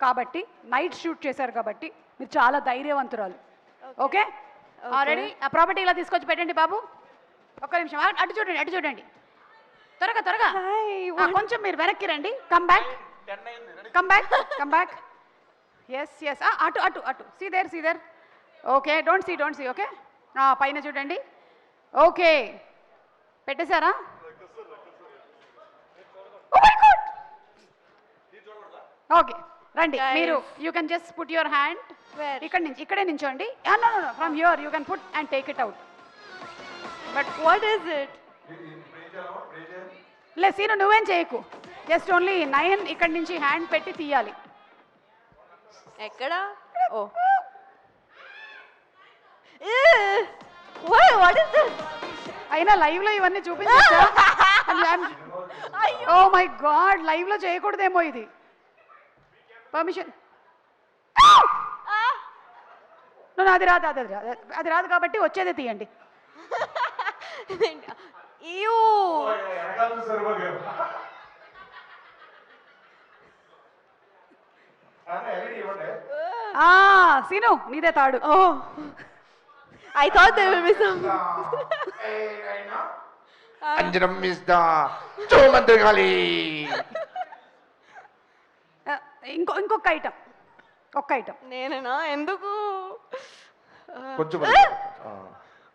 కాబట్టి night shoot చేశారు కాబట్టి మీరు చాలా ధైర్యవంతురాలు. Okay ready? ఆ ప్రాపర్టీ ఇలా తీసుకొచ్చి పెట్టండి బాబు. ఒక్క నిమిషం అటు చూడండి, అటు చూడండి. త్వరగా త్వరగా కొంచెం మీరు వెనక్కి రండి. Come back, come back, come back. Yes yes అటు అటు అటు. See there. Okay don't see. Okay పైన చూడండి. ఓకే పెట్టేశారా? ఓకే రండి మీరు. You can just put your hand ఇక్కడే నించోండి. No from here you can put and take it out. But what is it? లే సీను నువ్వేం చేయకు. జస్ట్ ఓన్లీ 9 ఇక్కడి నుంచి హ్యాండ్ పెట్టి తీయాలి. ఎక్కడ? Oh what is this? అయినా లైవ్ లో ఇవన్నీ చూపించచ్చా? ఓ మై గాడ్, లైవ్ లో చేయకూడదేమో ఇది. పర్మిషన్. అది రాదు కాబట్టి వచ్చేదే తీయండి. సీను నీదే తాడు. I thought there will be some. Anjanam is the Chomandragali. ఇంకొక ఐటమ్, ఒక్క ఐటమ్. నేనేనా? ఎందుకు? కొంచెం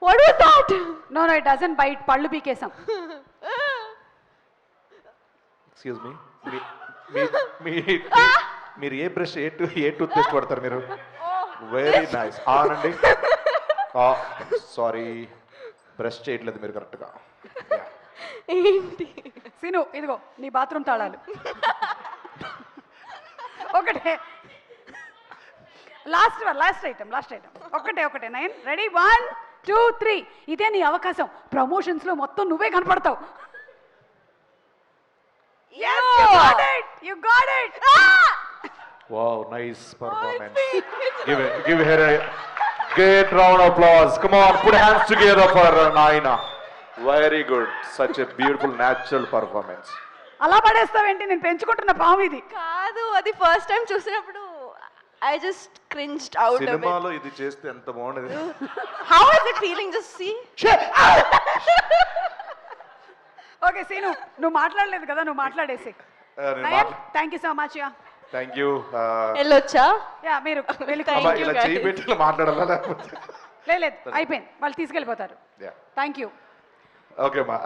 What was that? No it doesn't bite. పళ్ళు పీకేసాం. ఎక్స్క్యూజ్ మీ, మీరు ఏ బ్రష్ ఏ టూత్ పేస్ట్ వాడతారు మీరు? Very nice. ఆనండి. సారీ బ్రష్ చేయట్లేదు మీరు కరెక్ట్గా. ఏంటి? సీను ఇదిగో నీ బాత్రూమ్ తాళాలు. ఒకటే లాస్ట్ ఐటమ్. ఒకటే 9. రెడీ? 1 2 3. ఇదే నీ అవకాశం. ప్రమోషన్స్ లో మొత్తం నువ్వే కనపడతావు. You got it. Wow, nice performance. Give her a great round of applause. Come on, put hands together for Naina. Very good. Such a beautiful natural performance. అలా పడేస్తావేంటి? నేను పెంచుకుంటున్న పాము ఇది. కాదు, అది ఫస్ట్ టైం చూసినప్పుడు I just cringed out of it. సినిమాలో ఇది చేస్తే ఎంత బాగుండేది. How is it feeling? Just see. Okay Seenu నువ్వు మాట్లాడలేదు కదా, నువ్వు మాట్లాడేసి. Thank you so much. Thank you. వెళ్ళొచ్చా? మీరు ఇలా చేయి పెట్టి మాట్లాడాలా లేకపోతే? లేదు అయిపోయింది, వాళ్ళు తీసుకెళ్ళిపోతారు. Thank you. ఓకే మా